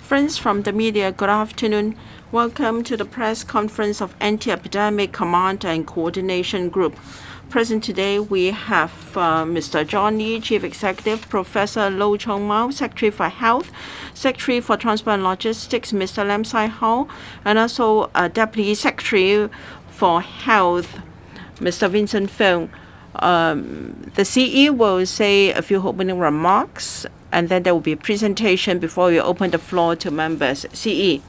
Friends from the media, good afternoon. Welcome to the press conference of Anti-Epidemic Command and Coordination Group. Present today, we have Mr. John Lee, Chief Executive, Professor Lo Chong Mao, Secretary for Health, Secretary for Transport and Logistics, Mr. Lam Sai Hao, and also Deputy Secretary for Health, Mr. Vincent Fong. The CE will say a few opening remarks, and then there will be a presentation before we open the floor to members. CE.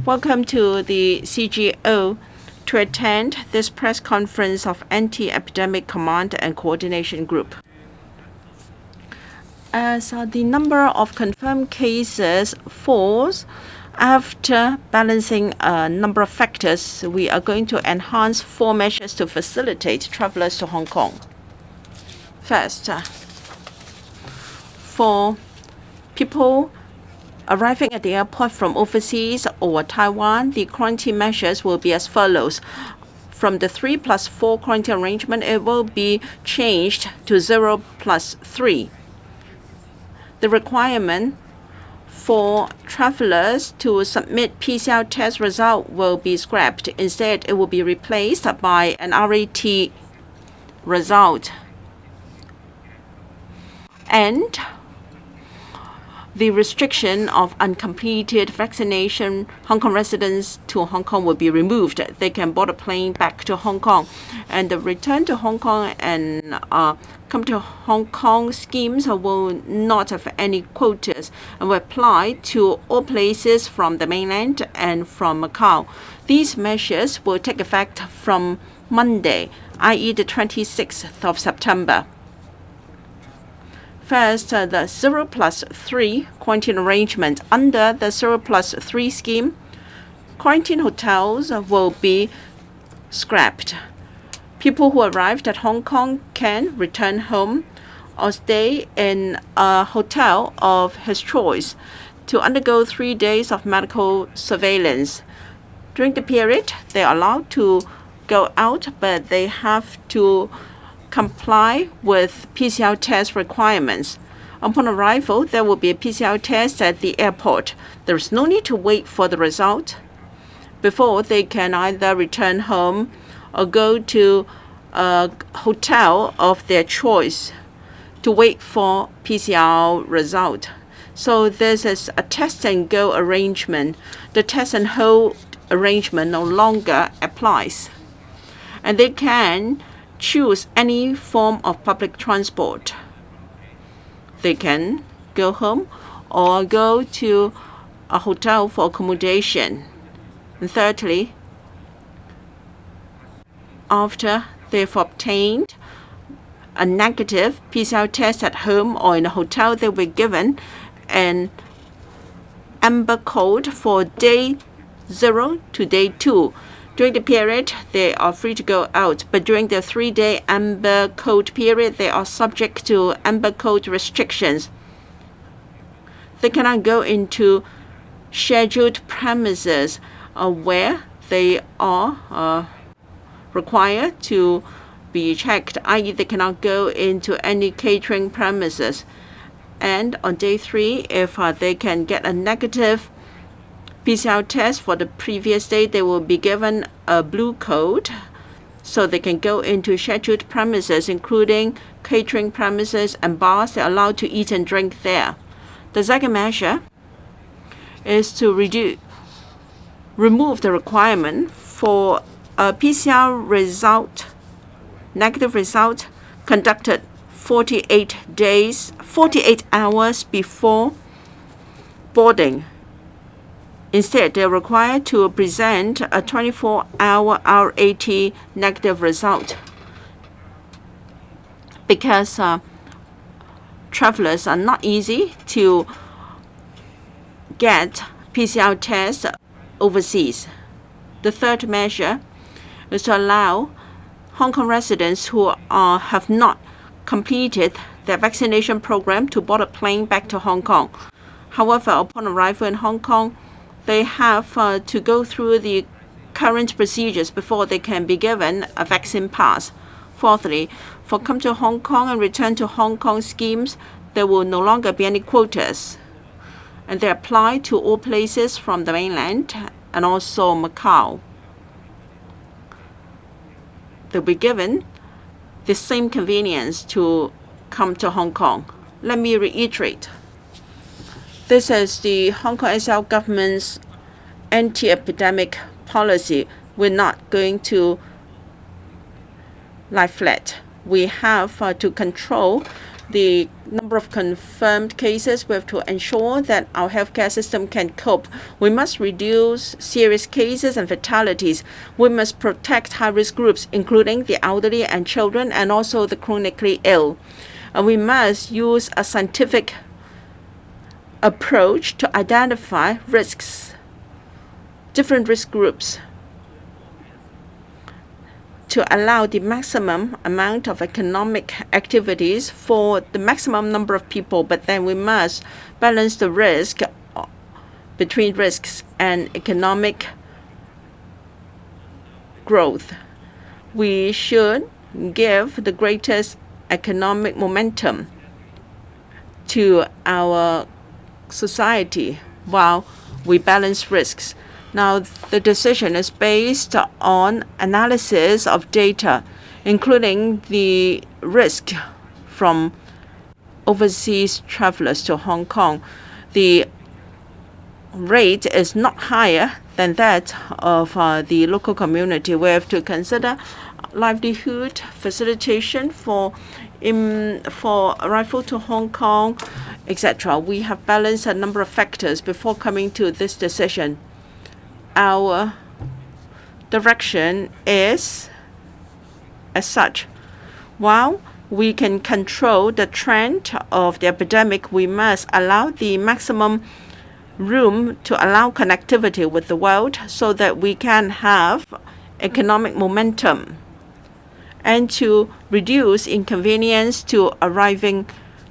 Welcome to the CGO to attend this press conference of Anti-Epidemic Command and Coordination Group. As the number of confirmed cases falls, after balancing a number of factors, we are going to enhance 4 measures to facilitate travelers to Hong Kong. First, for people arriving at the airport from overseas or Taiwan, the quarantine measures will be as follows. From the 3+4 quarantine arrangement, it will be changed to 0+3. The requirement for travelers to submit PCR test result will be scrapped. Instead, it will be replaced by an RAT result. And the restriction of uncompleted vaccination Hong Kong residents to Hong Kong will be removed. They can board a plane back to Hong Kong. And the return to Hong Kong and come to Hong Kong schemes will not have any quotas and will apply to all places from the mainland and from Macau. These measures will take effect from Monday, i.e. the 26th of September. First, the 0+3 quarantine arrangement. Under the 0+3 scheme, quarantine hotels will be scrapped. People who arrived at Hong Kong can return home or stay in a hotel of his choice to undergo 3 days of medical surveillance. During the period, they are allowed to go out, but they have to comply with PCR test requirements. Upon arrival, there will be a PCR test at the airport. There is no need to wait for the result before they can either return home or go to a hotel of their choice to wait for PCR result. So this is a test and go arrangement. The test and hold arrangement no longer applies. And they can choose any form of public transport. They can go home or go to a hotel for accommodation. And thirdly, after they've obtained a negative PCR test at home or in a hotel, they will be given an amber code for day 0 to day 2. During the period, they are free to go out, but during the 3-day amber code period, they are subject to amber code restrictions. They cannot go into scheduled premises where they are required to be checked, i.e. they cannot go into any catering premises. And on day 3, if they can get a negative PCR test for the previous day, they will be given a blue code so they can go into scheduled premises, including catering premises and bars. They're allowed to eat and drink there. The second measure is to remove the requirement for a PCR result, negative result, conducted 48 hours before boarding. Instead, they are required to present a 24-hour RAT negative result because travelers are not easy to get PCR tests overseas. The third measure is to allow Hong Kong residents who have not completed their vaccination program to board a plane back to Hong Kong. However, upon arrival in Hong Kong, they have to go through the current procedures before they can be given a vaccine pass. Fourthly, for come to Hong Kong and return to Hong Kong schemes, there will no longer be any quotas. and they apply to all places from the mainland and also Macau. They'll be given the same convenience to come to Hong Kong. Let me reiterate. This is the Hong Kong SL government's anti-epidemic policy. We're not going to lie flat. We have to control the number of confirmed cases. We have to ensure that our healthcare system can cope. We must reduce serious cases and fatalities. We must protect high-risk groups, including the elderly and children, and also the chronically ill. And we must use a scientific approach to identify risks, different risk groups, to allow the maximum amount of economic activities for the maximum number of people, but then we must balance the risk between risks and economic growth. We should give the greatest economic momentum to our society while we balance risks. Now, the decision is based on analysis of data, including the risk from overseas travelers to Hong Kong. The rate is not higher than that of the local community. We have to consider livelihood facilitation for arrival to Hong Kong, etc. We have balanced a number of factors before coming to this decision. Our direction is as such. While we can control the trend of the epidemic, we must allow the maximum room to allow connectivity with the world so that we can have economic momentum and to reduce inconvenience to arriving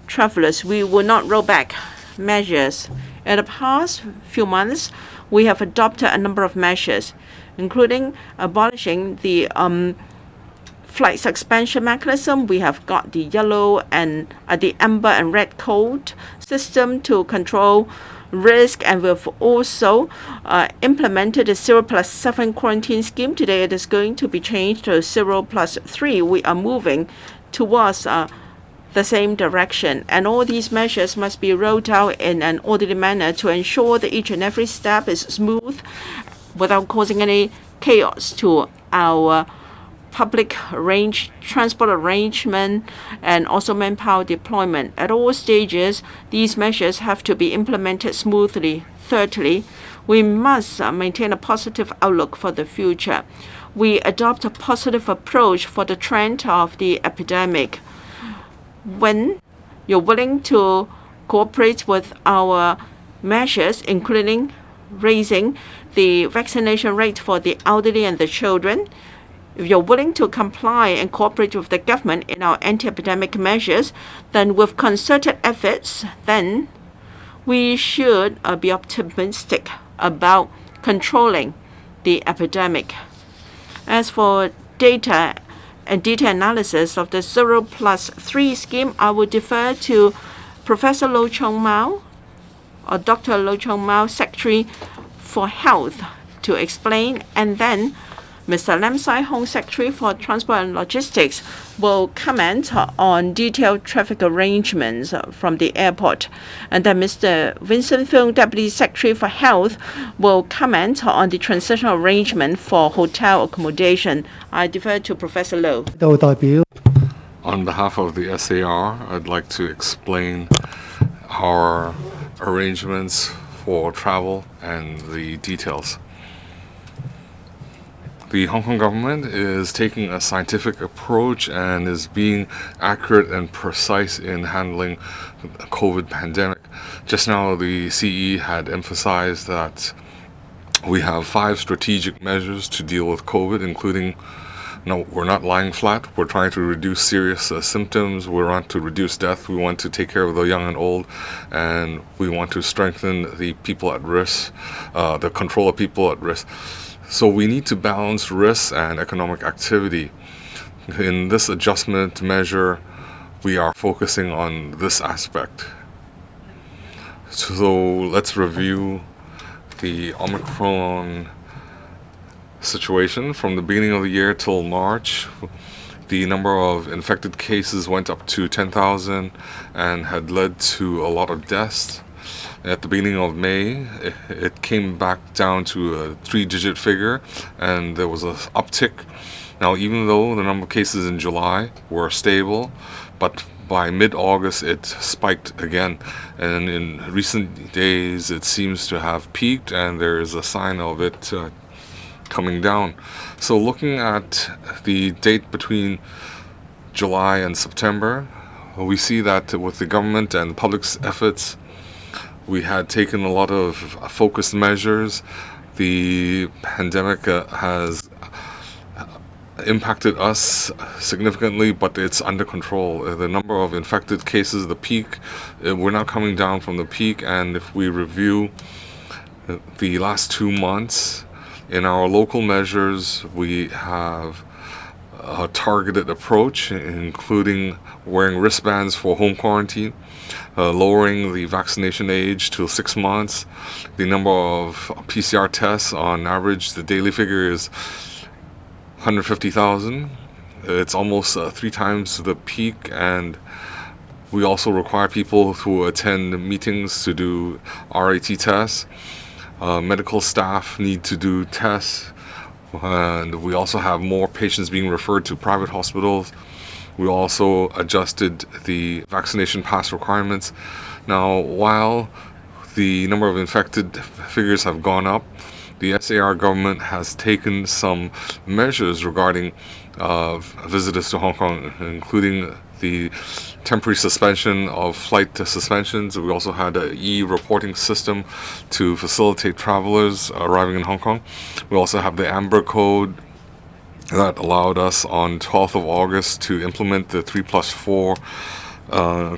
travelers. We will not roll back measures. In the past few months, we have adopted a number of measures, including abolishing the flight suspension mechanism. We have got the yellow and the amber and red code system to control risk, and we've also implemented a 0+7 quarantine scheme. Today it is going to be changed to 0+3. We are moving towards the same direction, and all these measures must be rolled out in an orderly manner to ensure that each and every step is smooth without causing any chaos to our public transport arrangement and also manpower deployment. At all stages, these measures have to be implemented smoothly. Thirdly, we must maintain a positive outlook for the future. We adopt a positive approach for the trend of the epidemic. When you're willing to cooperate with our measures, including raising the vaccination rate for the elderly and the children, if you're willing to comply and cooperate with the government in our anti-epidemic measures, then with concerted efforts, then we should be optimistic about controlling the epidemic. As for data and detailed analysis of the 0+3 scheme, I will defer to Professor Lo Chung Mao or Dr. Lo Chung Mao, Secretary for Health, to explain, and then Mr. Lam Sai Hong, Secretary for Transport and Logistics, will comment on detailed traffic arrangements from the airport. And then Mr. Vincent Fung, Deputy Secretary for Health, will comment on the transitional arrangement for hotel accommodation. I defer to Professor Lo. On behalf of the SAR, I'd like to explain our arrangements for travel and the details. The Hong Kong government is taking a scientific approach and is being accurate and precise in handling the COVID pandemic. Just now, the CE had emphasized that we have 5 strategic measures to deal with COVID, including, no, we're not lying flat. We're trying to reduce serious symptoms. We want to reduce death. We want to take care of the young and old. And we want to strengthen the people at risk, the control of people at risk. So we need to balance risk and economic activity. In this adjustment measure, we are focusing on this aspect. So let's review the Omicron situation from the beginning of the year till March. The number of infected cases went up to 10,000 and had led to a lot of deaths. At the beginning of May, it came back down to a 3-digit figure, and there was an uptick. Now, even though the number of cases in July were stable, but by mid-August it spiked again, and in recent days it seems to have peaked, and there is a sign of it coming down. So looking at the date between July and September, we see that with the government and the public's efforts, we had taken a lot of focused measures. The pandemic has impacted us significantly, but it's under control. The number of infected cases, the peak, we're now coming down from the peak, and if we review the last 2 months, in our local measures, we have a targeted approach, including wearing wristbands for home quarantine, lowering the vaccination age to 6 months. The number of PCR tests, on average, the daily figure is 150,000. It's almost 3 times the peak, and we also require people who attend meetings to do RAT tests. Medical staff need to do tests, and we also have more patients being referred to private hospitals. We also adjusted the vaccination pass requirements. Now, while the number of infected figures have gone up, the SAR government has taken some measures regarding visitors to Hong Kong, including the temporary suspension of flight suspensions. We also had an e-reporting system to facilitate travelers arriving in Hong Kong. We also have the Amber Code that allowed us on 12th of August to implement the 3+4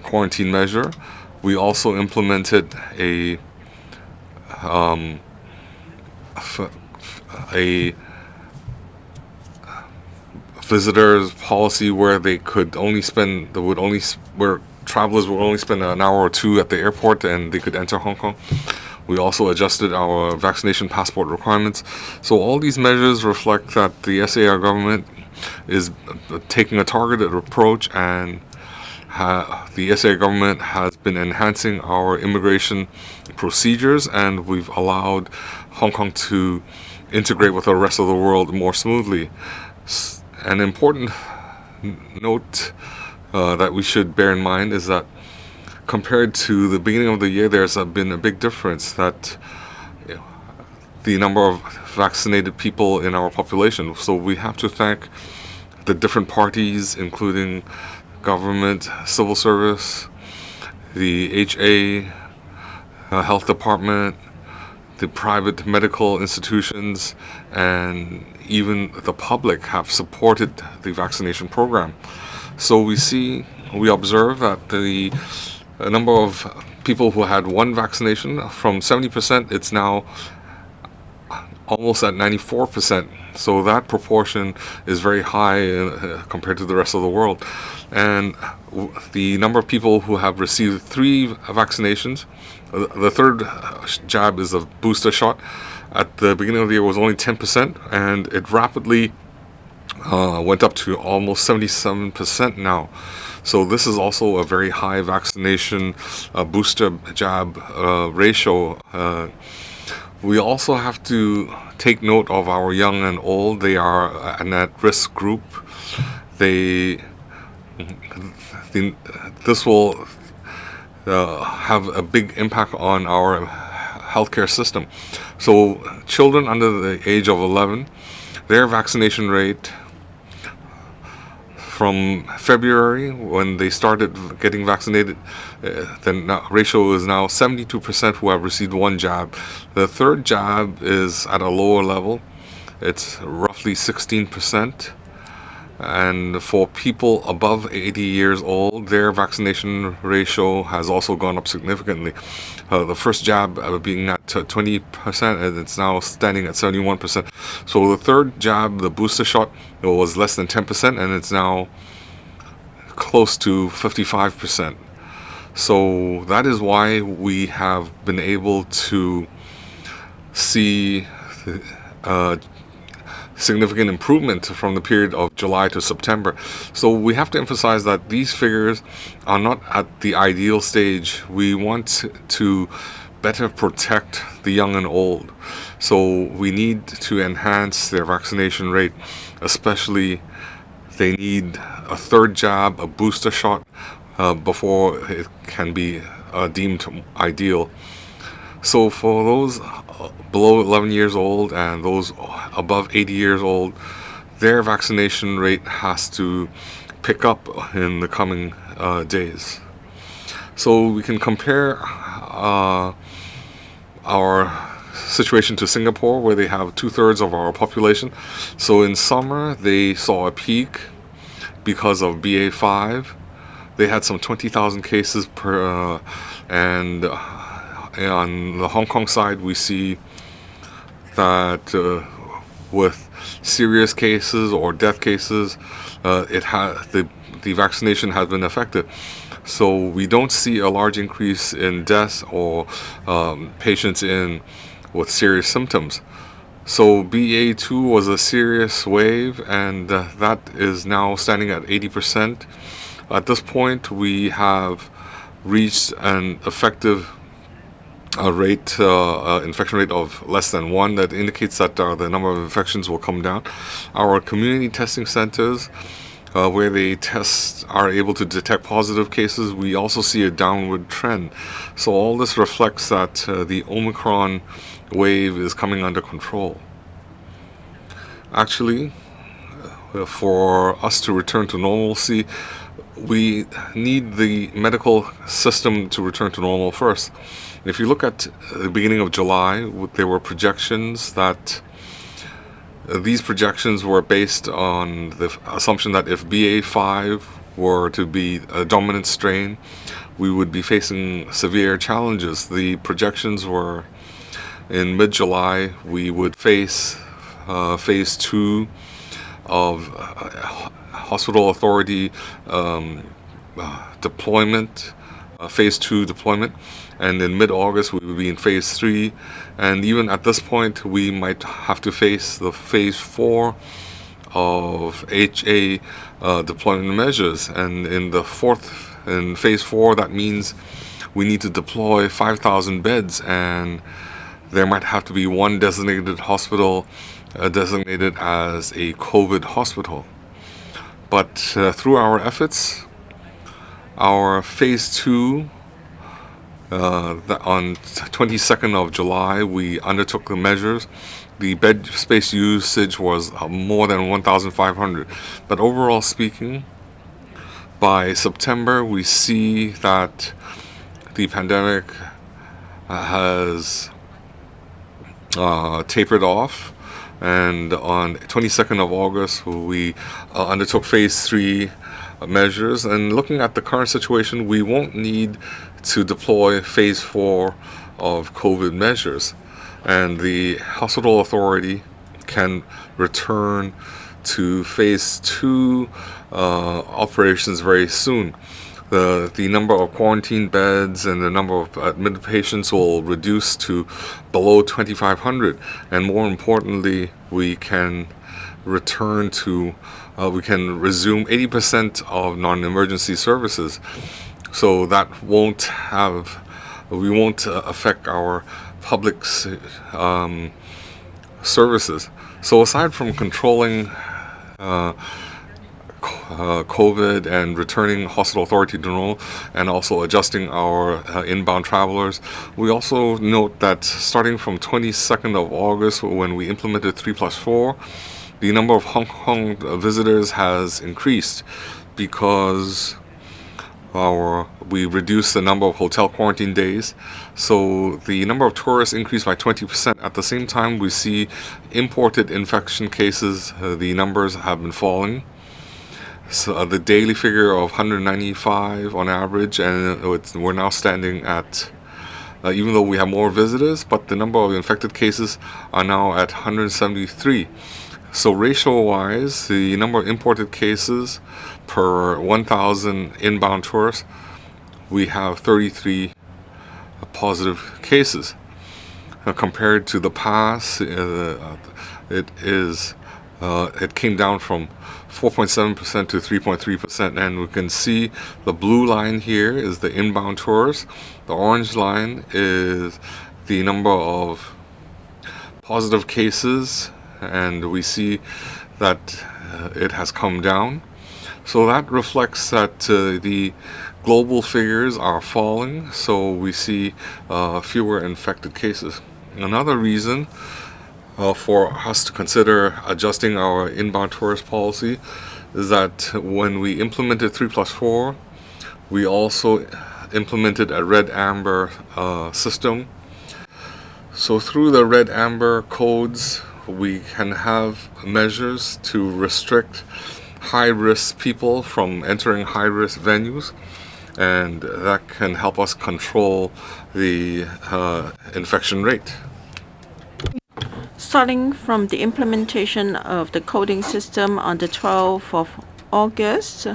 quarantine measure. We also implemented a visitors policy where where travelers would only spend an hour or 2 at the airport and they could enter Hong Kong. We also adjusted our vaccination passport requirements. So all these measures reflect that the SAR government is taking a targeted approach, and the SAR government has been enhancing our immigration procedures, and we've allowed Hong Kong to integrate with the rest of the world more smoothly. An important note that we should bear in mind is that compared to the beginning of the year, there's been a big difference that the number of vaccinated people in our population. So we have to thank the different parties, including government, civil service, the HA, health department, the private medical institutions, and even the public have supported the vaccination program. So we observe that the number of people who had 1 vaccination, from 70%, it's now almost at 94%. So that proportion is very high compared to the rest of the world. And the number of people who have received 3 vaccinations, the 3rd jab is a booster shot. At the beginning of the year, it was only 10%, and it rapidly went up to almost 77% now. So this is also a very high vaccination booster jab ratio. We also have to take note of our young and old. They are an at-risk group. This will have a big impact on our healthcare system. So children under the age of 11, their vaccination rate from February, when they started getting vaccinated, the ratio is now 72% who have received 1 jab. The 3rd jab is at a lower level. It's roughly 16%. And for people above 80 years old, their vaccination ratio has also gone up significantly. The first jab being at 20%, and it's now standing at 71%. So the 3rd jab, the booster shot, it was less than 10%, and it's now close to 55%. So that is why we have been able to see significant improvement from the period of July to September. So we have to emphasize that these figures are not at the ideal stage. We want to better protect the young and old. So we need to enhance their vaccination rate, especially they need a third jab, a booster shot, before it can be deemed ideal. So for those below 11 years old and those above 80 years old, their vaccination rate has to pick up in the coming days. So we can compare our situation to Singapore, where they have 2/3 of our population. So in summer, they saw a peak because of BA.5. They had some 20,000 cases per, and on the Hong Kong side, we see that with serious cases or death cases, the vaccination has been effective. So we don't see a large increase in deaths or patients with serious symptoms. So BA.2 was a serious wave, and that is now standing at 80%. At this point, we have reached an effective infection rate of less than 1. That indicates that the number of infections will come down. Our community testing centers, where they are able to detect positive cases, we also see a downward trend. So all this reflects that the Omicron wave is coming under control. Actually, for us to return to normalcy, we need the medical system to return to normal first. If you look at the beginning of July, there were projections that these projections were based on the assumption that if BA.5 were to be a dominant strain, we would be facing severe challenges. The projections were in mid-July we would face phase 2 of hospital authority deployment, phase 2 deployment, and in mid-August we would be in phase 3, and even at this point we might have to face the phase 4 of HA deployment measures. And in phase 4, that means we need to deploy 5,000 beds, and there might have to be one designated hospital designated as a COVID hospital. But through our efforts, our phase 2, on 22nd of July, we undertook the measures. The bed space usage was more than 1,500. But overall speaking, by September, we see that the pandemic has tapered off. And on 22nd of August, we undertook phase 3 measures. And looking at the current situation, we won't need to deploy phase 4 of COVID measures. And the hospital authority can return to phase 2 operations very soon. The number of quarantine beds and the number of admitted patients will reduce to below 2,500. And more importantly, we can resume 80% of non-emergency services. So that we won't affect our public services. So aside from controlling COVID and returning hospital authority to normal, and also adjusting our inbound travelers, we also note that starting from 22nd of August, when we implemented 3+4, the number of Hong Kong visitors has increased because we reduced the number of hotel quarantine days. So the number of tourists increased by 20%. At the same time, we see imported infection cases, the numbers have been falling. So the daily figure of 195 on average, and we're now standing at, even though we have more visitors, but the number of infected cases are now at 173. So ratio-wise, the number of imported cases per 1,000 inbound tourists we have 33 positive cases. Compared to the past, it came down from 4.7% to 3.3%, and we can see the blue line here is the inbound tours. The orange line is the number of positive cases, and we see that it has come down. So that reflects that the global figures are falling, so we see fewer infected cases. Another reason for us to consider adjusting our inbound tourist policy is that when we implemented 3+4, we also implemented a red-amber system. So through the red-amber codes, we can have measures to restrict high-risk people from entering high-risk venues, and that can help us control the infection rate. Starting from the implementation of the coding system on the 12th of August,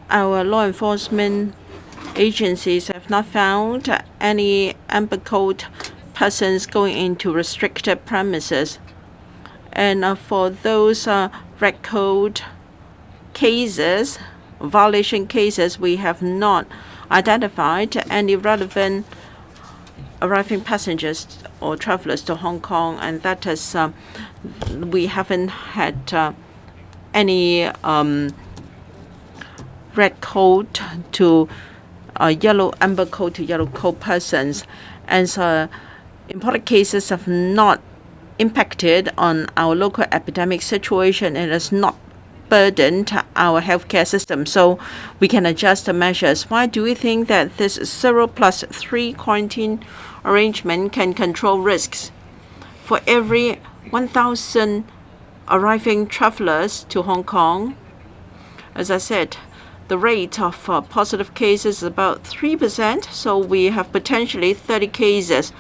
our law enforcement agencies have not found any amber code persons going into restricted premises. And for those red code cases, violation cases, we have not identified any relevant arriving passengers or travelers to Hong Kong, and that is we haven't had any red code to yellow amber code to yellow code persons, and so imported cases have not impacted on our local epidemic situation. It has not burdened our healthcare system, so we can adjust the measures. Why do we think that this 0+3 quarantine arrangement can control risks? For every 1,000 arriving travelers to Hong Kong, as I said, the rate of positive cases is about 3%, so we have potentially 30 cases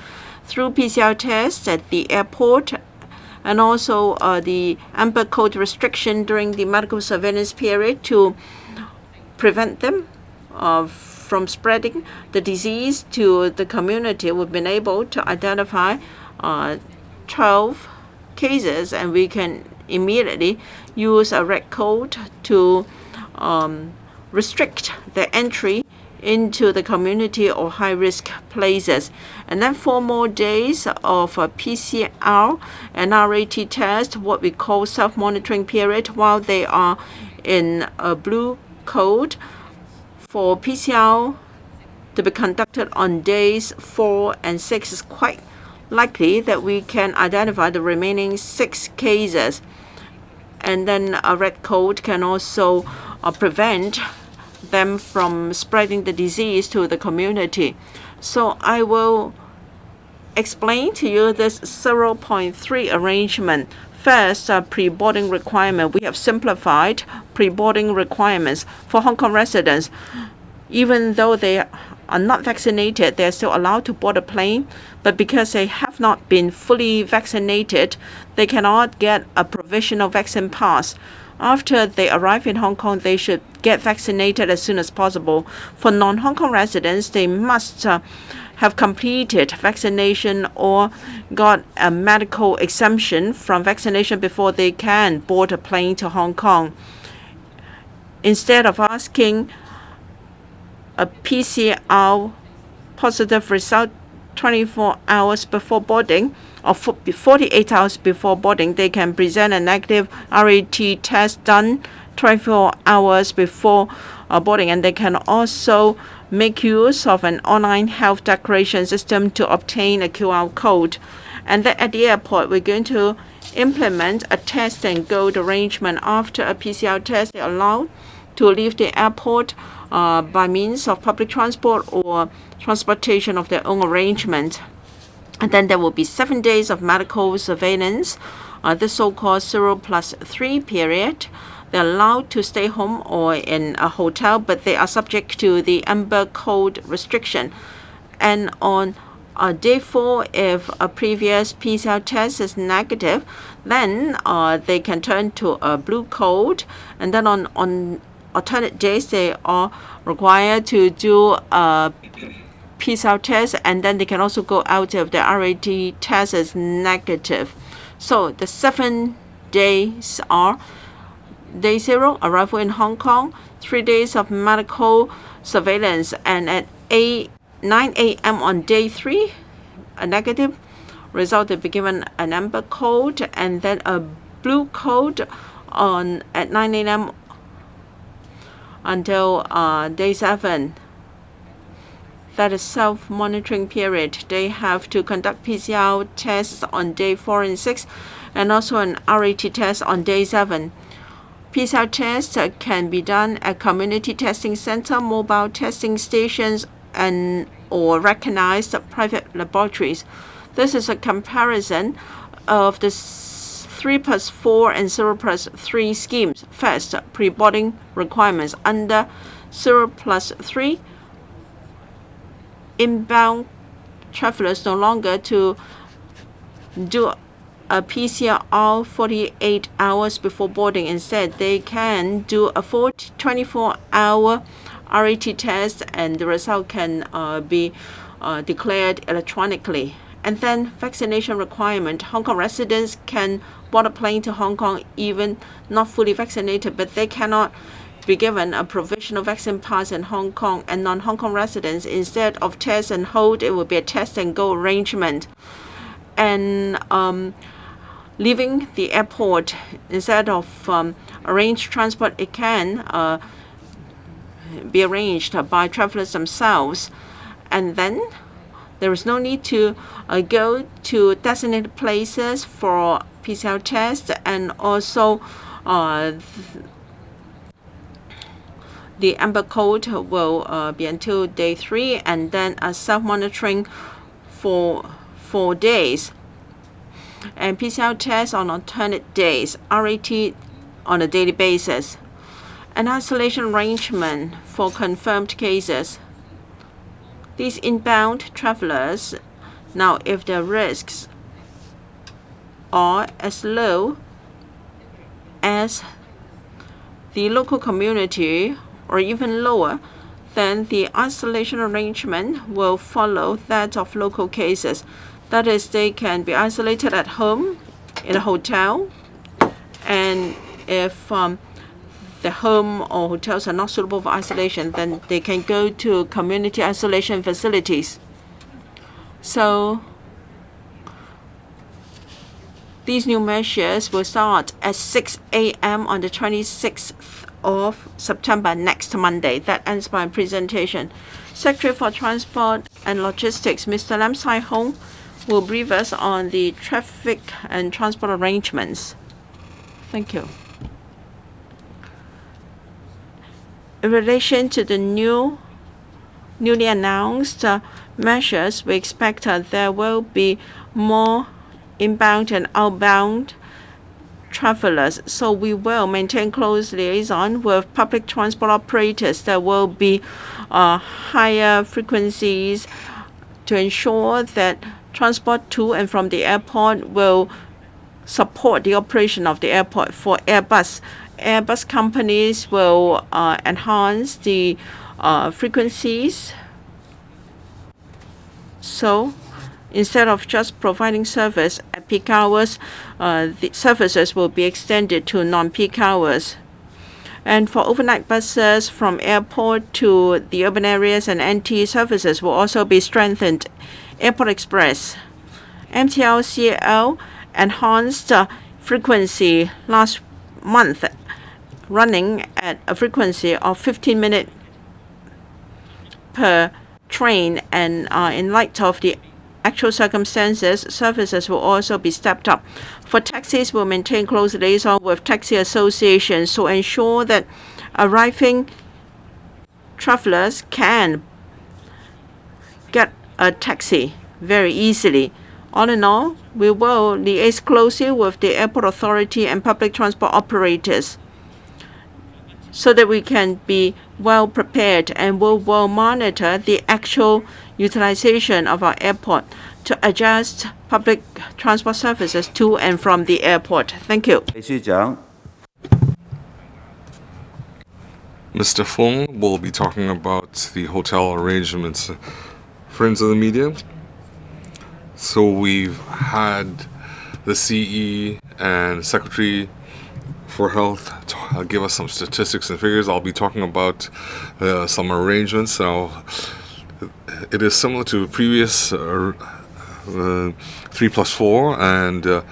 through PCR tests at the airport, and also the amber code restriction during the medical surveillance period to prevent them from spreading the disease to the community. We've been able to identify 12 cases, and we can immediately use a red code to restrict the entry into the community or high-risk places. And then 4 more days of PCR and RAT test, what we call self-monitoring period, while they are in a blue code. For PCR to be conducted on days 4 and 6, is quite likely that we can identify the remaining 6 cases. And then a red code can also prevent them from spreading the disease to the community. So I will explain to you this 0.3 arrangement. First, pre-boarding requirement. We have simplified pre-boarding requirements for Hong Kong residents. Even though they are not vaccinated, they are still allowed to board a plane. But because they have not been fully vaccinated, they cannot get a provisional vaccine pass. After they arrive in Hong Kong, they should get vaccinated as soon as possible. For non-Hong Kong residents, they must have completed vaccination or got a medical exemption from vaccination before they can board a plane to Hong Kong. Instead of asking a PCR positive result 24 hours before boarding or 48 hours before boarding, they can present a negative RAT test done 24 hours before boarding, and they can also make use of an online health declaration system to obtain a QR code. And then at the airport, we're going to implement a test and go arrangement. After a PCR test, they're allowed to leave the airport by means of public transport or transportation of their own arrangement. And then there will be 7 days of medical surveillance, the so-called 0+3 period. They're allowed to stay home or in a hotel, but they are subject to the amber code restriction. And on day 4, if a previous PCR test is negative, then they can turn to a blue code. And then on alternate days, they are required to do a PCR test, and then they can also go out if the RAT test is negative. So the 7 days are: day 0, arrival in Hong Kong, 3 days of medical surveillance, and at 9 a.m. on day 3, a negative result will be given an amber code, and then a blue code at 9 a.m. until day 7. That is self-monitoring period. They have to conduct PCR tests on day 4 and 6, and also an RAT test on day 7. PCR tests can be done at community testing center, mobile testing stations, or recognized private laboratories. This is a comparison of the 3+4 and 0+3 schemes. First, pre-boarding requirements. Under 0+3, inbound travelers no longer to do a PCR 48 hours before boarding. Instead, they can do a 24-hour RAT test, and the result can be declared electronically. And then vaccination requirement. Hong Kong residents can board a plane to Hong Kong even not fully vaccinated, but they cannot be given a provisional vaccine pass in Hong Kong. And non-Hong Kong residents, instead of test and hold, it will be a test and go arrangement. And leaving the airport, instead of arranged transport, it can be arranged by travelers themselves. And then there is no need to go to designated places for PCR tests, and also the amber code will be until day 3, and then a self-monitoring for 4 days, and PCR tests on alternate days, RAT on a daily basis. An isolation arrangement for confirmed cases. These inbound travelers, now if the risks are as low as the local community or even lower, then the isolation arrangement will follow that of local cases. That is, they can be isolated at home, in a hotel, and if the home or hotels are not suitable for isolation, then they can go to community isolation facilities. So these new measures will start at 6 a.m. on the 26th of September, next Monday. That ends my presentation. Secretary for Transport and Logistics, Mr. Lam Sai-hung, will brief us on the traffic and transport arrangements. Thank you. In relation to the newly announced measures, we expect there will be more inbound and outbound travelers. So we will maintain close liaison with public transport operators. There will be higher frequencies to ensure that transport to and from the airport will support the operation of the airport. For Airbus companies will enhance the frequencies. So instead of just providing service at peak hours, the services will be extended to non-peak hours. And for overnight buses from airport to the urban areas and NT services will also be strengthened. Airport Express, MTRCL enhanced frequency last month, running at a frequency of 15 minutes per train, and in light of the actual circumstances, services will also be stepped up. For taxis, we'll maintain close liaison with taxi associations to ensure that arriving travelers can get a taxi very easily. All in all, we will liaise closely with the airport authority and public transport operators so that we can be well prepared, and we will monitor the actual utilization of our airport to adjust public transport services to and from the airport. Thank you. Mr. Fung will be talking about the hotel arrangements. Friends of the media, so we've had the CE and Secretary for Health give us some statistics and figures. I'll be talking about some arrangements. Now, it is similar to previous 3+4, and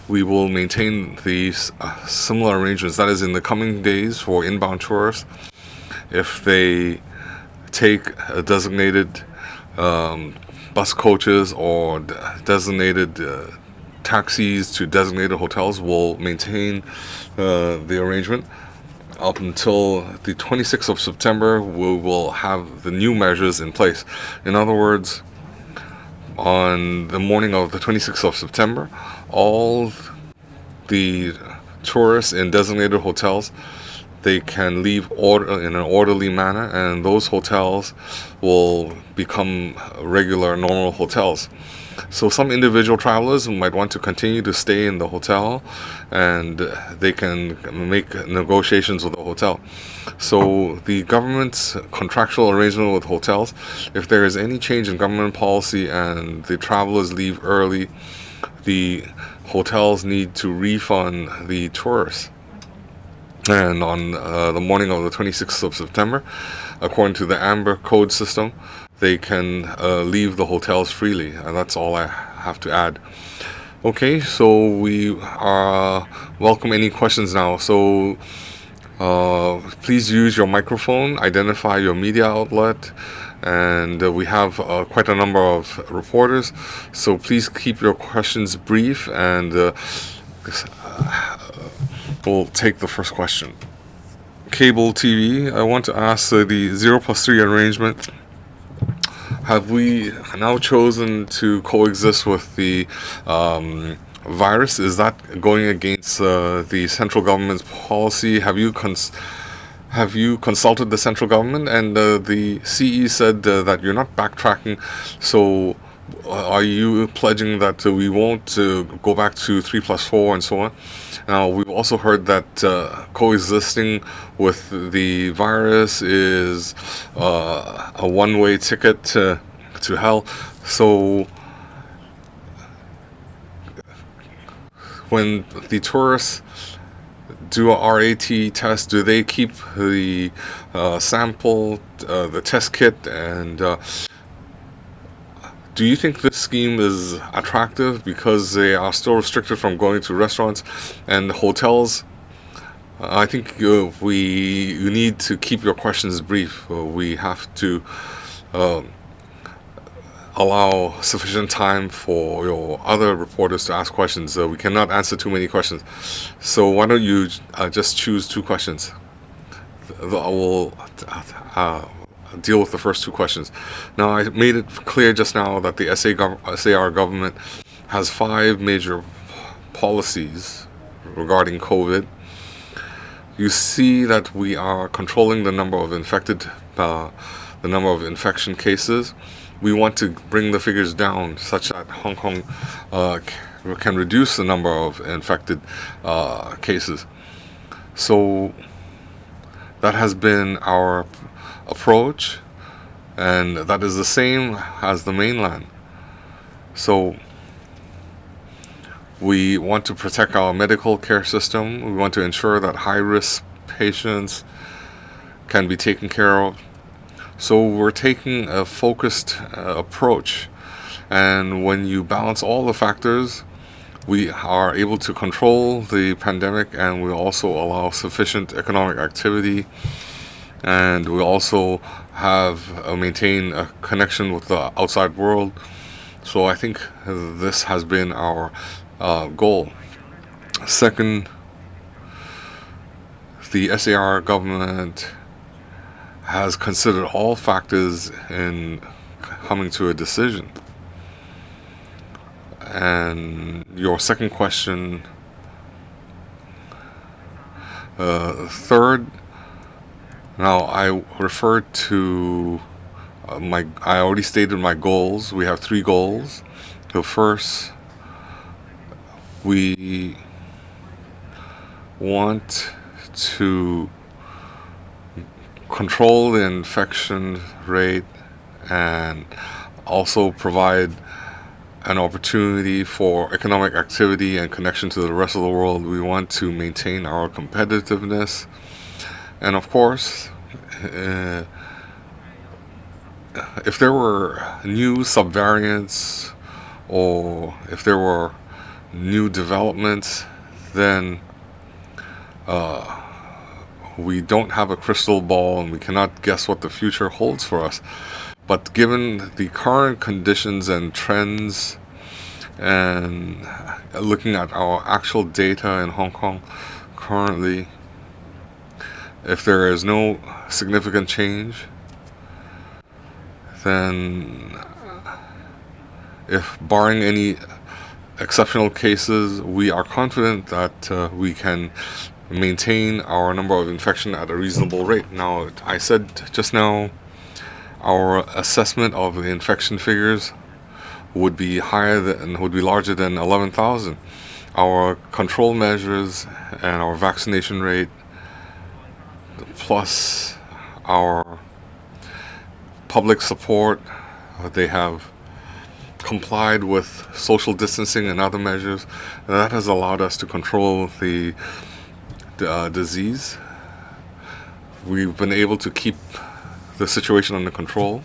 we will maintain these similar arrangements. That is, in the coming days for inbound tourists, if they take a designated bus coaches or designated taxis to designated hotels, will maintain the arrangement. Up until the 26th of September, we will have the new measures in place. In other words, on the morning of the 26th of September, all the tourists in designated hotels, they can leave in an orderly manner, and those hotels will become regular, normal hotels. So some individual travelers might want to continue to stay in the hotel, and they can make negotiations with the hotel. So the government's contractual arrangement with hotels, if there is any change in government policy and the travelers leave early, the hotels need to refund the tourists. And on the morning of the 26th of September, according to the Amber Code system, they can leave the hotels freely. And that's all I have to add. Okay, so we welcome any questions now. So please use your microphone, identify your media outlet, and we have quite a number of reporters. So please keep your questions brief, and we'll take the first question. Cable TV, I want to ask the 0+3 arrangement. Have we now chosen to coexist with the virus? Is that going against the central government's policy? Have you consulted the central government? And the CE said that you're not backtracking. So are you pledging that we won't go back to 3+4 and so on? Now, we've also heard that coexisting with the virus is a one-way ticket to hell. So when the tourists do a RAT test, do they keep the sample, the test kit, and do you think this scheme is attractive because they are still restricted from going to restaurants and hotels? I think you need to keep your questions brief. We have to allow sufficient time for your other reporters to ask questions. We cannot answer too many questions. So why don't you just choose 2 questions? I will deal with the first 2 questions. Now, I made it clear just now that the SAR government has 5 major policies regarding COVID. You see that we are controlling the number of the number of infection cases. We want to bring the figures down such that Hong Kong can reduce the number of infected cases. So that has been our approach, and that is the same as the mainland. So we want to protect our medical care system. We want to ensure that high-risk patients can be taken care of. So we're taking a focused approach, and when you balance all the factors, we are able to control the pandemic, and we also allow sufficient economic activity, and we also maintain a connection with the outside world. So I think this has been our goal. Second, the SAR government has considered all factors in coming to a decision. And your second question, third, now I referred to I already stated my goals. We have 3 goals. The first, we want to control the infection rate and also provide an opportunity for economic activity and connection to the rest of the world. We want to maintain our competitiveness. And of course, if there were new subvariants or if there were new developments, then we don't have a crystal ball and we cannot guess what the future holds for us. But given the current conditions and trends and looking at our actual data in Hong Kong currently, if there is no significant change, then if barring any exceptional cases, we are confident that we can maintain our number of infection at a reasonable rate. Now, I said just now, our assessment of the infection figures would be larger than 11,000. Our control measures and our vaccination rate, plus our public support, they have complied with social distancing and other measures. And that has allowed us to control the disease. We've been able to keep the situation under control,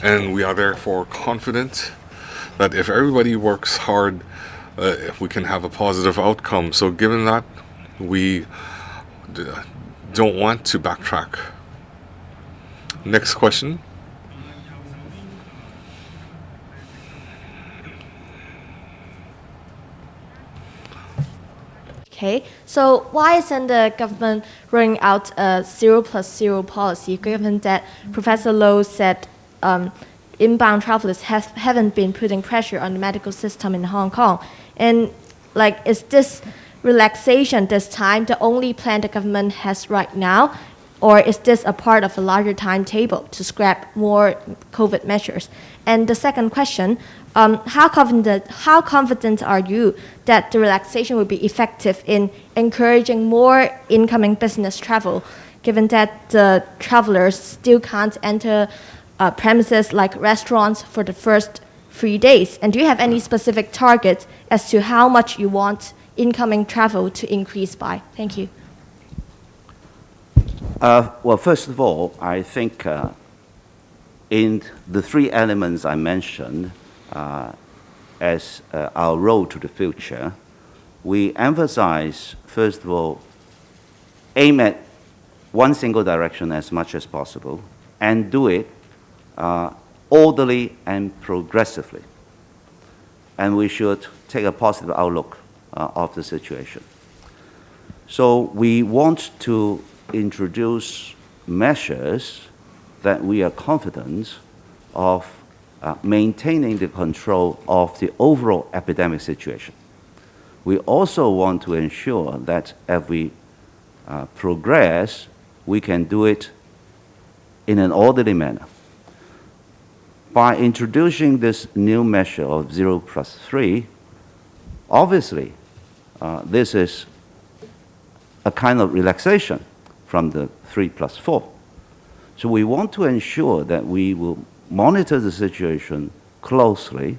and we are therefore confident that if everybody works hard, we can have a positive outcome. So given that, we don't want to backtrack. Next question. Okay, so why isn't the government rolling out a 0+0 policy, given that Professor Low said inbound travelers haven't been putting pressure on the medical system in Hong Kong? And is this relaxation this time the only plan the government has right now? Or is this a part of a larger timetable to scrap more COVID measures? And the second question, how confident are you that the relaxation will be effective in encouraging more incoming business travel, given that the travelers still can't enter premises like restaurants for the first 3 days? And do you have any specific target as to how much you want incoming travel to increase by? Thank you. Well, first of all, I think in the three elements I mentioned as our road to the future, we emphasize, first of all, aim at one single direction as much as possible and do it orderly and progressively. And we should take a positive outlook of the situation. So we want to introduce measures that we are confident of maintaining the control of the overall epidemic situation. We also want to ensure that as we progress, we can do it in an orderly manner. By introducing this new measure of 0+3, obviously, this is a kind of relaxation from the 3+4. So we want to ensure that we will monitor the situation closely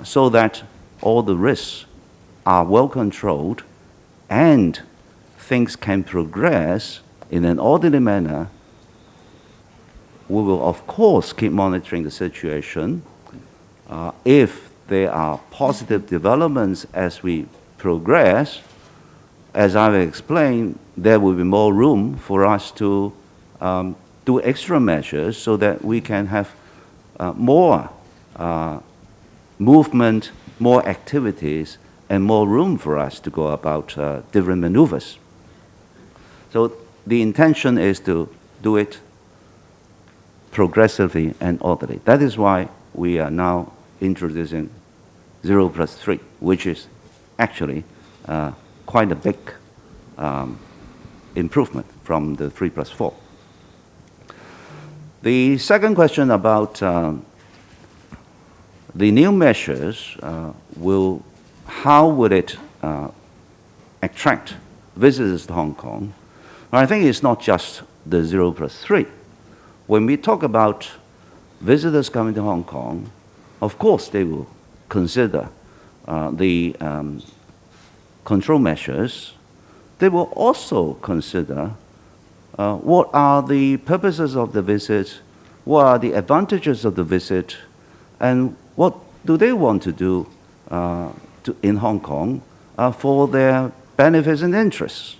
so that all the risks are well controlled and things can progress in an orderly manner. We will, of course, keep monitoring the situation. If there are positive developments as we progress, as I've explained, there will be more room for us to do extra measures so that we can have more movement, more activities, and more room for us to go about different maneuvers. So the intention is to do it progressively and orderly. That is why we are now introducing 0+3, which is actually quite a big improvement from the 3+4. The second question about the new measures how would it attract visitors to Hong Kong? Well, I think it's not just the 0+3. When we talk about visitors coming to Hong Kong, of course they will consider the control measures. They will also consider what are the purposes of the visit, what are the advantages of the visit, and what do they want to do in Hong Kong for their benefits and interests.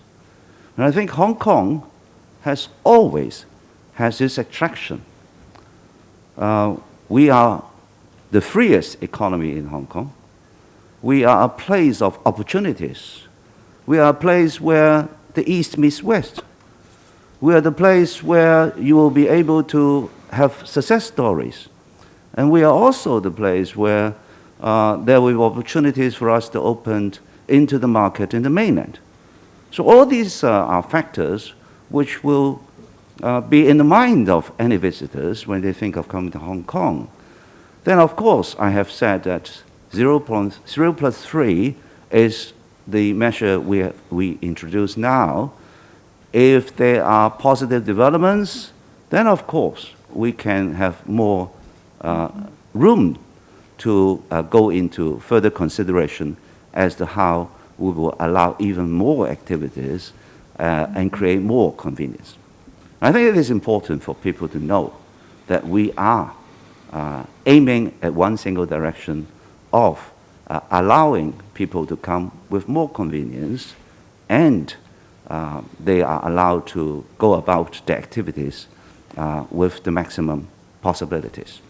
And I think Hong Kong has always this attraction. We are the freest economy in Hong Kong. We are a place of opportunities. We are a place where the East meets West. We are the place where you will be able to have success stories. And we are also the place where there will be opportunities for us to open into the market in the mainland. So all these are factors which will be in the mind of any visitors when they think of coming to Hong Kong. Then, of course, I have said that 0+3 is the measure we introduce now. If there are positive developments, then, of course, we can have more room to go into further consideration as to how we will allow even more activities and create more convenience. I think it is important for people to know that we are aiming at one single direction of allowing people to come with more convenience, and they are allowed to go about their activities with the maximum possibilities.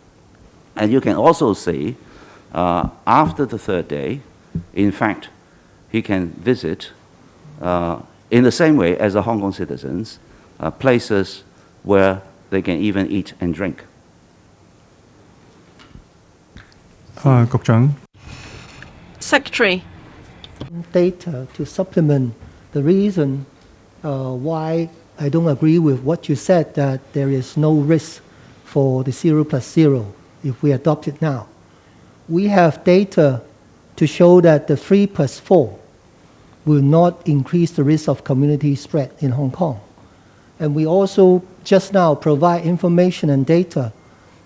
And you can also see, after the third day, in fact, he can visit in the same way as the Hong Kong citizens, places where they can even eat and drink. 局長。 Secretary. Data to supplement the reason why I don't agree with what you said, that there is no risk for the 0+0 if we adopt it now. We have data to show that the 3+4 will not increase the risk of community spread in Hong Kong. And we also just now provide information and data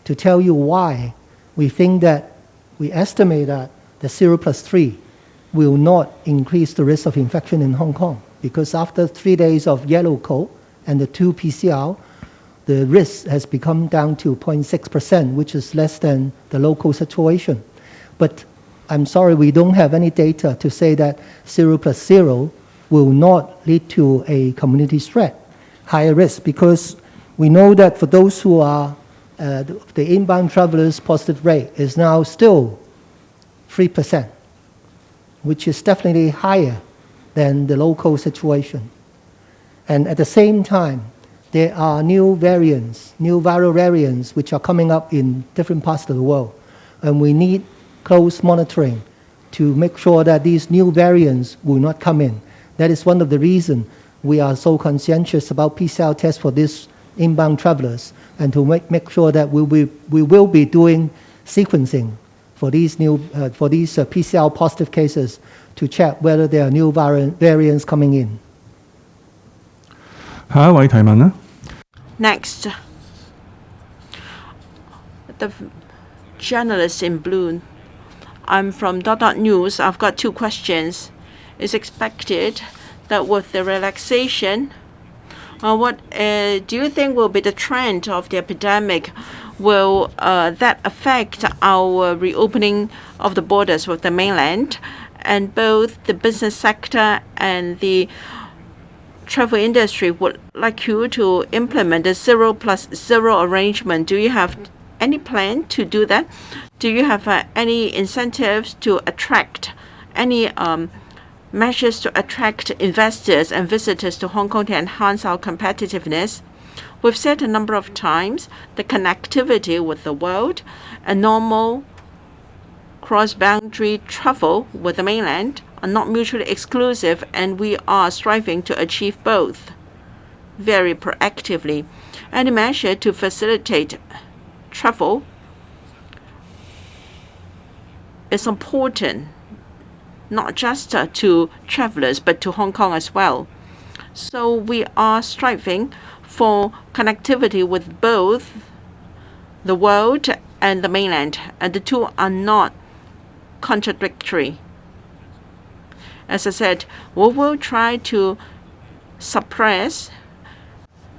to tell you why we think that we estimate that the 0+3 will not increase the risk of infection in Hong Kong, because after 3 days of yellow code and the 2 PCR, the risk has become down to 0.6%, which is less than the local situation. But I'm sorry, we don't have any data to say that 0+0 will not lead to a community spread, higher risk, because we know that for those who are the inbound travelers positive rate is now still 3%, which is definitely higher than the local situation. And at the same time, there are new variants, new viral variants, which are coming up in different parts of the world. And we need close monitoring to make sure that these new variants will not come in. That is one of the reasons we are so conscientious about PCR tests for these inbound travelers, and to make sure that we will be doing sequencing for these new PCR positive cases to check whether there are new variants coming in. 下一位提問啦。 Next, the journalist in blue. I'm from Dot News. I've got 2 questions. It's expected that with the relaxation, what do you think will be the trend of the epidemic? Will that affect our reopening of the borders with the mainland? And both the business sector and the travel industry would like you to implement the 0+0 arrangement. Do you have any plan to do that? Do you have any incentives to attract any measures to attract investors and visitors to Hong Kong to enhance our competitiveness? We've said a number of times the connectivity with the world and normal cross-boundary travel with the mainland are not mutually exclusive, and we are striving to achieve both very proactively. Any measure to facilitate travel is important, not just to travelers, but to Hong Kong as well. So we are striving for connectivity with both the world and the mainland, and the two are not contradictory. As I said, we will try to suppress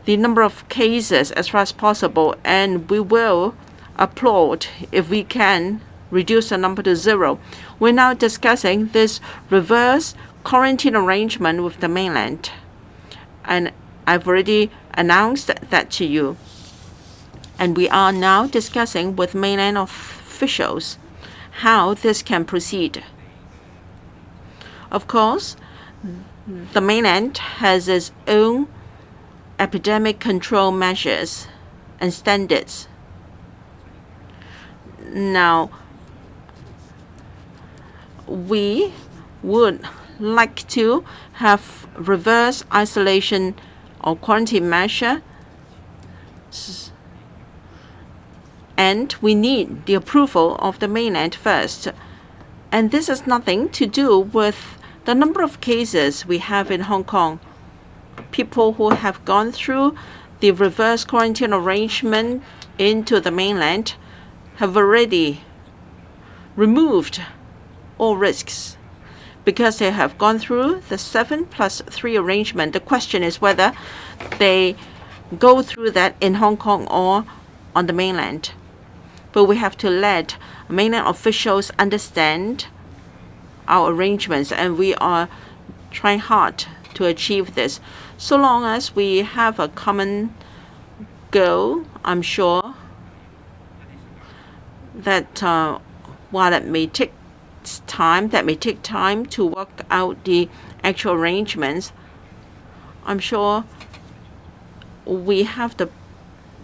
the number of cases as far as possible, and we will applaud if we can reduce the number to 0. We're now discussing this reverse quarantine arrangement with the mainland, and I've already announced that to you. And we are now discussing with mainland officials how this can proceed. Of course, the mainland has its own epidemic control measures and standards. Now, we would like to have reverse isolation or quarantine measure, and we need the approval of the mainland first. And this has nothing to do with the number of cases we have in Hong Kong. People who have gone through the reverse quarantine arrangement into the mainland have already removed all risks because they have gone through the 7+3 arrangement. The question is whether they go through that in Hong Kong or on the mainland. But we have to let mainland officials understand our arrangements, and we are trying hard to achieve this. So long as we have a common goal, I'm sure that while it may take time to work out the actual arrangements, I'm sure we have the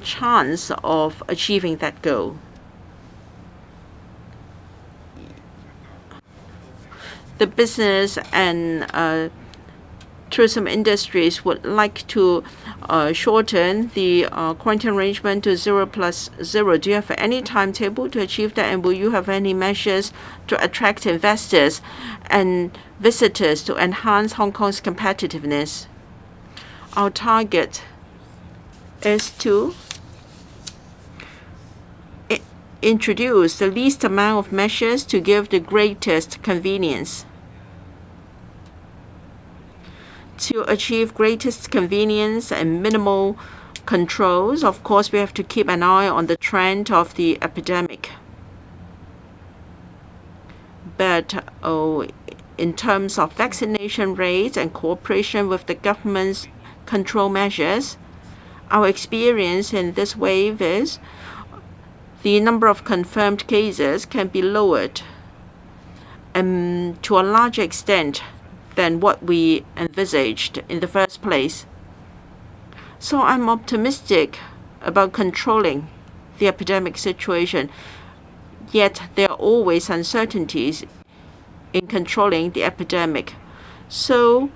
chance of achieving that goal. The business and tourism industries would like to shorten the quarantine arrangement to 0+0. Do you have any timetable to achieve that? And will you have any measures to attract investors and visitors to enhance Hong Kong's competitiveness? Our target is to introduce the least amount of measures to give the greatest convenience. To achieve greatest convenience and minimal controls, of course, we have to keep an eye on the trend of the epidemic. But in terms of vaccination rates and cooperation with the government's control measures, our experience in this wave is the number of confirmed cases can be lowered to a larger extent than what we envisaged in the first place. So I'm optimistic about controlling the epidemic situation, yet there are always uncertainties in controlling the epidemic. So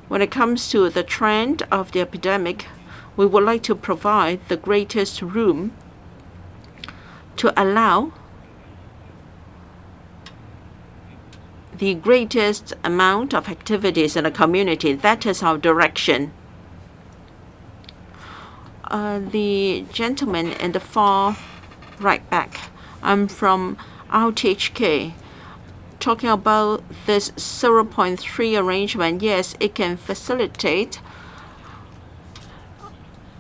when it comes to the trend of the epidemic, we would like to provide the greatest room to allow the greatest amount of activities in the community. That is our direction. The gentleman in the far right back, I'm from RTHK, talking about this 0.3 arrangement. Yes, it can facilitate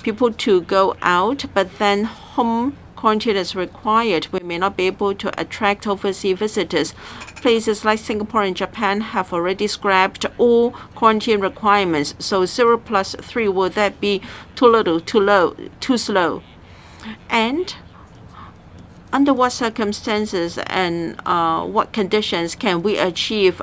people to go out, but then home quarantine is required. We may not be able to attract overseas visitors. Places like Singapore and Japan have already scrapped all quarantine requirements. So 0+3, will that be too little, too slow? And under what circumstances and what conditions can we achieve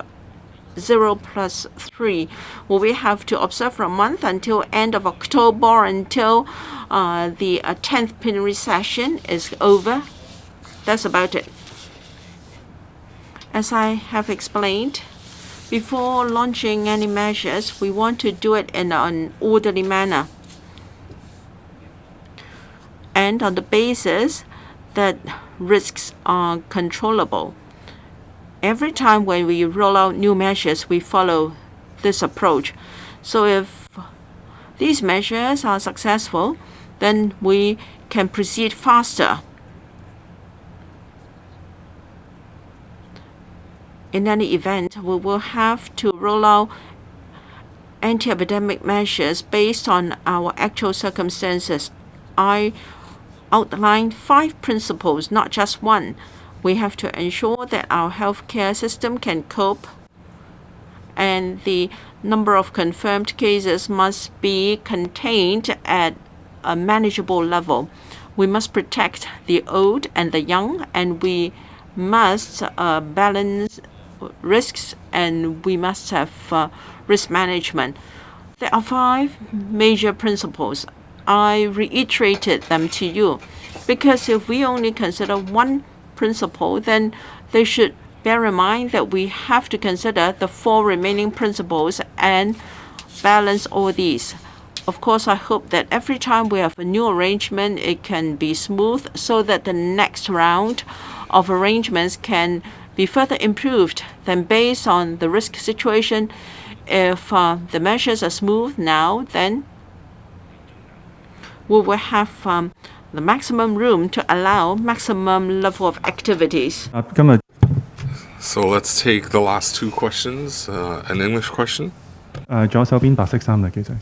0+3? Will we have to observe for a month until end of October, until the 10th plenary session is over? That's about it. As I have explained, before launching any measures, we want to do it in an orderly manner and on the basis that risks are controllable. Every time when we roll out new measures, we follow this approach. So if these measures are successful, then we can proceed faster. In any event, we will have to roll out anti-epidemic measures based on our actual circumstances. I outlined 5 principles, not just one. We have to ensure that our healthcare system can cope, and the number of confirmed cases must be contained at a manageable level. We must protect the old and the young, and we must balance risks, and we must have risk management. There are 5 major principles. I reiterated them to you because if we only consider one principle, then they should bear in mind that we have to consider the 4 remaining principles and balance all these. Of course, I hope that every time we have a new arrangement, it can be smooth so that the next round of arrangements can be further improved. Then based on the risk situation, if the measures are smooth now, then we will have the maximum room to allow maximum level of activities. 今日 So let's take the last 2 questions. An English question. 左手邊白色衫嘅記者。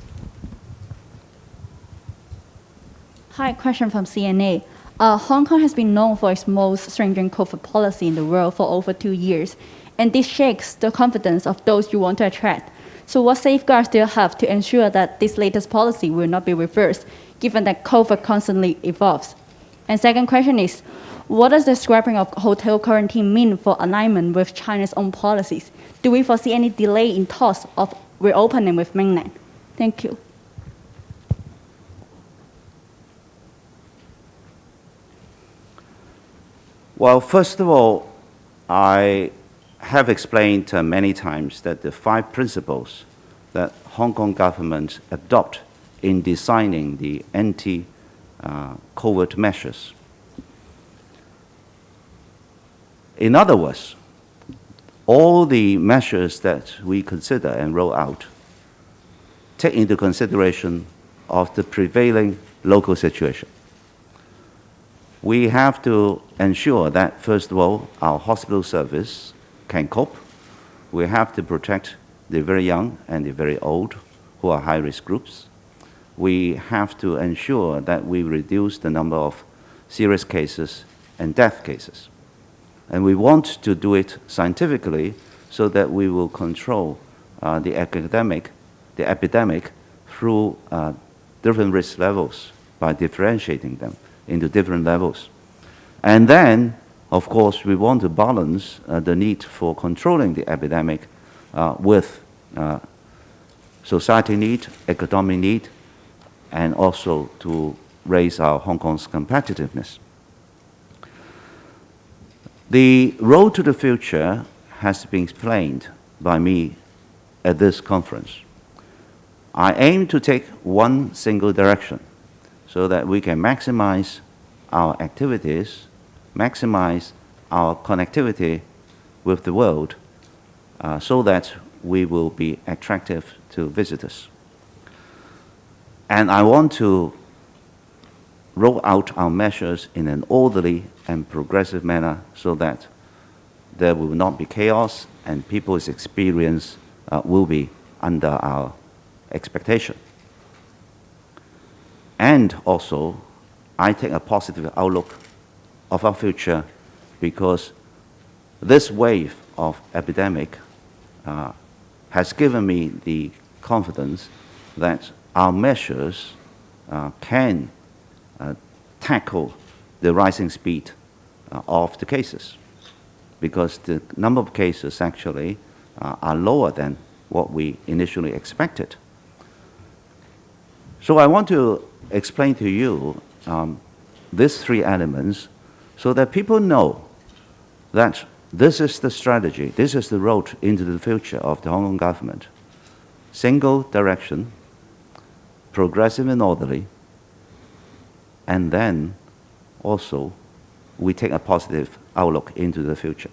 Hi, question from CNA. Hong Kong has been known for its most stringent COVID policy in the world for over 2 years, and this shakes the confidence of those you want to attract. So what safeguards do you have to ensure that this latest policy will not be reversed, given that COVID constantly evolves? And second question is, what does the scrapping of hotel quarantine mean for alignment with China's own policies? Do we foresee any delay in talks of reopening with mainland? Thank you. Well, first of all, I have explained many times that the 5 principles that Hong Kong government adopt in designing the anti-COVID measures. In other words, all the measures that we consider and roll out take into consideration of the prevailing local situation. We have to ensure that, first of all, our hospital service can cope. We have to protect the very young and the very old who are high-risk groups. We have to ensure that we reduce the number of serious cases and death cases. And we want to do it scientifically so that we will control the epidemic through different risk levels by differentiating them into different levels. And then, of course, we want to balance the need for controlling the epidemic with society need, economic need, and also to raise our Hong Kong's competitiveness. The road to the future has been explained by me at this conference. I aim to take one single direction so that we can maximize our activities, maximize our connectivity with the world, so that we will be attractive to visitors. And I want to roll out our measures in an orderly and progressive manner so that there will not be chaos and people's experience will be under our expectation. And also, I take a positive outlook of our future because this wave of epidemic has given me the confidence that our measures can tackle the rising speed of the cases, because the number of cases actually are lower than what we initially expected. So I want to explain to you these 3 elements so that people know that this is the strategy, this is the road into the future of the Hong Kong government. Single direction, progressive and orderly, and then also we take a positive outlook into the future.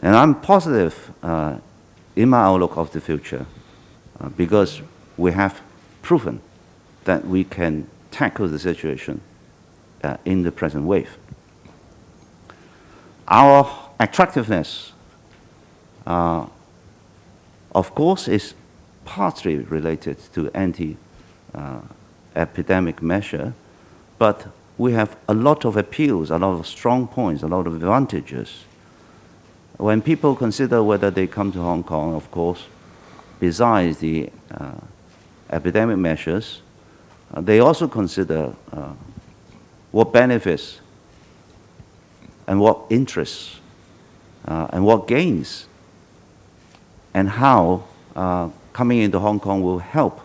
And I'm positive in my outlook of the future because we have proven that we can tackle the situation in the present wave. Our attractiveness, of course, is partly related to anti-epidemic measure, but we have a lot of appeals, a lot of strong points, a lot of advantages. When people consider whether they come to Hong Kong, of course, besides the epidemic measures, they also consider what benefits and what interests and what gains and how coming into Hong Kong will help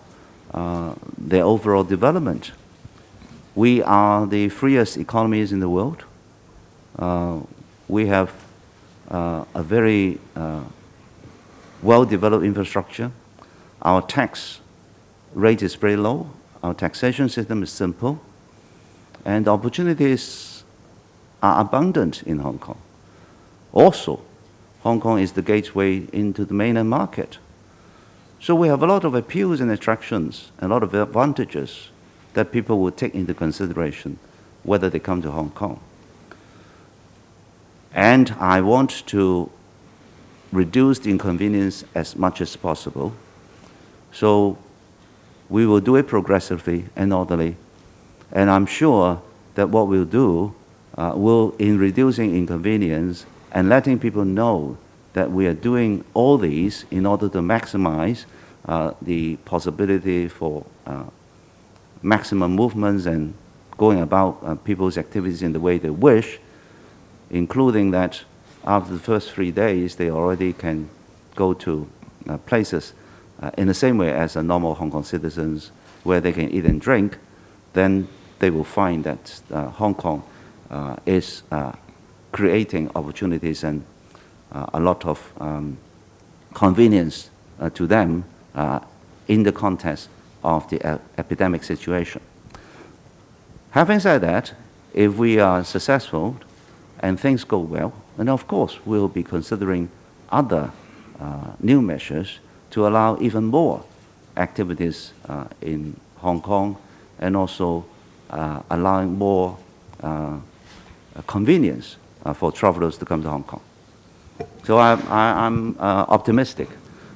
their overall development. We are the freest economies in the world. We have a very well-developed infrastructure. Our tax rate is very low. Our taxation system is simple. And opportunities are abundant in Hong Kong. Also, Hong Kong is the gateway into the mainland market. So we have a lot of appeals and attractions, a lot of advantages that people will take into consideration whether they come to Hong Kong. And I want to reduce the inconvenience as much as possible. So we will do it progressively and orderly. And I'm sure that what we'll do will, in reducing inconvenience and letting people know that we are doing all these in order to maximize the possibility for maximum movements and going about people's activities in the way they wish, including that after the first 3 days, they already can go to places in the same way as normal Hong Kong citizens, where they can eat and drink. Then they will find that Hong Kong is creating opportunities and a lot of convenience to them in the context of the epidemic situation. Having said that, if we are successful and things go well, then of course we'll be considering other new measures to allow even more activities in Hong Kong, and also allowing more convenience for travelers to come to Hong Kong. So I'm optimistic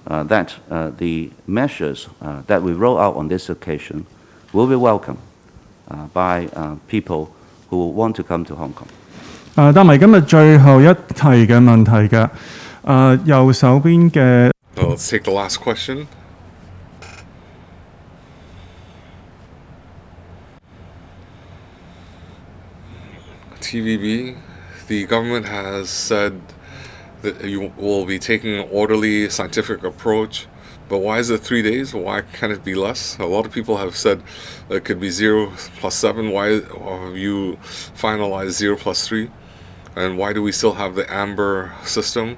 that the measures that we roll out on this occasion will be welcomed by people who want to come to Hong Kong. 答埋今日最後一題嘅問題嘅，右手邊嘅。Let's take the last question. TVB, the government has said that you will be taking an orderly scientific approach, but why is it 3 days? Why can't it be less? A lot of people have said it could be 0 plus 7. Why have you finalized 0 plus 3? And why do we still have the amber system?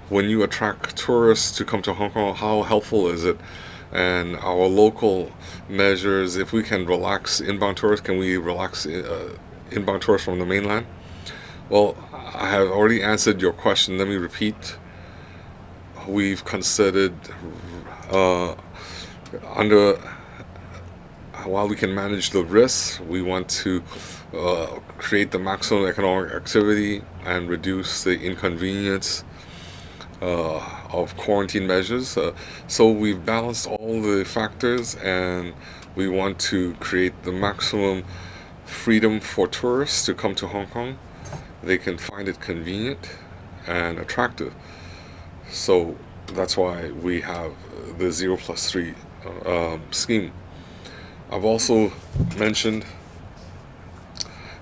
When you attract tourists to come to Hong Kong, how helpful is it? And our local measures, if we can relax inbound tourists, can we relax inbound tourists from the mainland? Well, I have already answered your question. Let me repeat. We've considered while we can manage the risks, we want to create the maximum economic activity and reduce the inconvenience of quarantine measures. So we've balanced all the factors, and we want to create the maximum freedom for tourists to come to Hong Kong. They can find it convenient and attractive. So that's why we have the 0 plus 3 scheme. I've also mentioned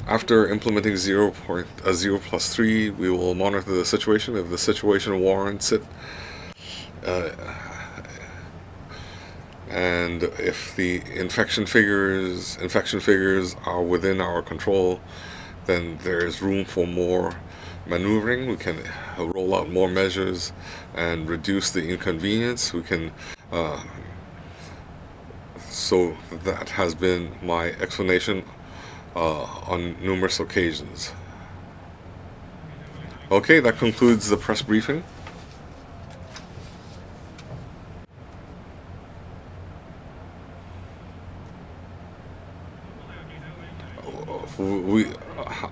after implementing 0 plus 3, we will monitor the situation. If the situation warrants it, and if the infection figures are within our control, then there is room for more maneuvering. We can roll out more measures and reduce the inconvenience. We can so that has been my explanation on numerous occasions. Okay, that concludes the press briefing.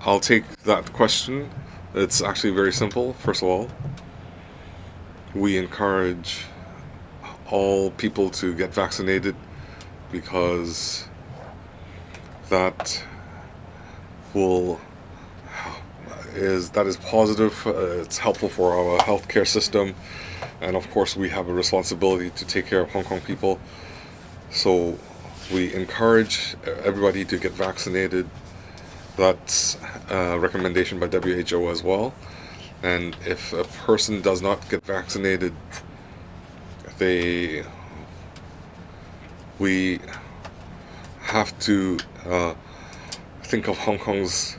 I'll take that question. It's actually very simple. First of all, we encourage all people to get vaccinated because that is positive. It's helpful for our healthcare system, and of course we have a responsibility to take care of Hong Kong people. So we encourage everybody to get vaccinated. That's a recommendation by WHO as well. And if a person does not get vaccinated, we have to think of Hong Kong's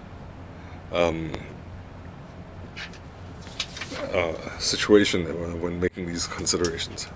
situation when making these considerations.